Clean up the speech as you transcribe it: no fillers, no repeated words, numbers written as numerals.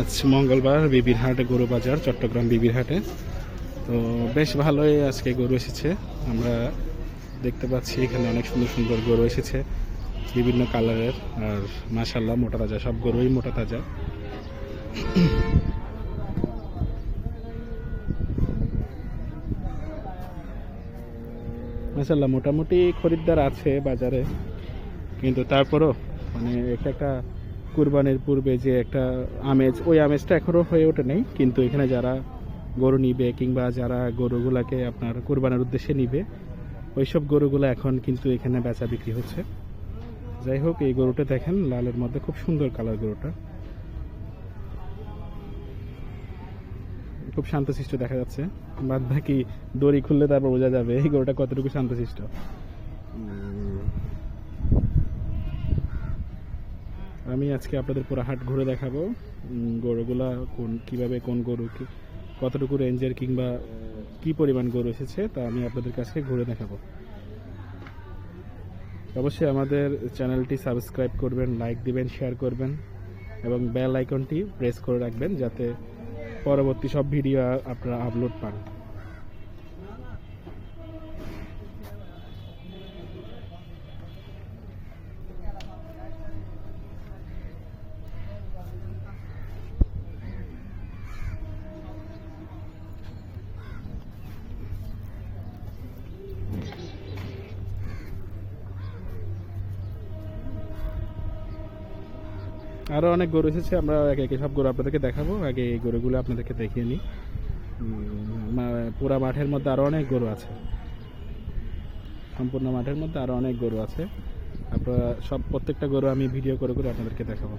আজ মঙ্গলবার বিবির হাটে গরু বাজার, চট্টগ্রাম বিবির হাটে। তো বেশ ভালোই আজকে গরু এসেছে। আমরা দেখতে পাচ্ছি এখানে অনেক সুন্দর সুন্দর গরু এসেছে বিভিন্ন কালারের। আর মাশাআল্লাহ মোটা তাজা, সব গরুই মোটা তাজা। মাশাআল্লাহ মোটামুটি খরিদ্দার আছে বাজারে, কিন্তু তারপরও মানে এটা একটা কুরবানির পূর্বে যে একটা আমেজ, ওই আমেজটা এখনও হয়ে ওঠে নেই। কিন্তু এখানে যারা গরু নিবে কিংবা যারা গরুগুলাকে আপনার কুরবানির উদ্দেশ্যে নিবে, ওইসব গরুগুলো এখন কিন্তু এখানে বেচা বিক্রি হচ্ছে। যাই হোক, এই গরুটা দেখেন লালের মধ্যে, খুব সুন্দর কালার গরুটা, খুব শান্তশিষ্ট দেখা যাচ্ছে। বাদ বাকি দড়ি খুললে তারপর বোঝা যাবে এই গরুটা কতটুকু শান্তশিষ্ট। আমি আজকে আপনাদের পুরো হাট ঘুরে দেখাবো গরুগুলা কিভাবে, কোন গরু কতটুকু রেঞ্জের কিংবা কি পরিমাণ গরু এসেছে, তা আমি আপনাদের কাছে ঘুরে দেখাবো। অবশ্যই আমাদের চ্যানেলটি সাবস্ক্রাইব করবেন, লাইক দিবেন, শেয়ার করবেন এবং বেল আইকনটি প্রেস করে রাখবেন যাতে পরবর্তী সব ভিডিও আপনারা আপলোড পান। আরও অনেক গরু এসেছে, আমরা একে একে সব গরু আপনাদেরকে দেখাবো। আগে এই গরুগুলো আপনাদেরকে দেখিয়ে নিই। পুরা মাঠের মধ্যে আরও অনেক গরু আছে, সম্পূর্ণ মাঠের মধ্যে আরও অনেক গরু আছে। আপনারা প্রত্যেকটা গরু আমি ভিডিও করে করে আপনাদেরকে দেখাবো।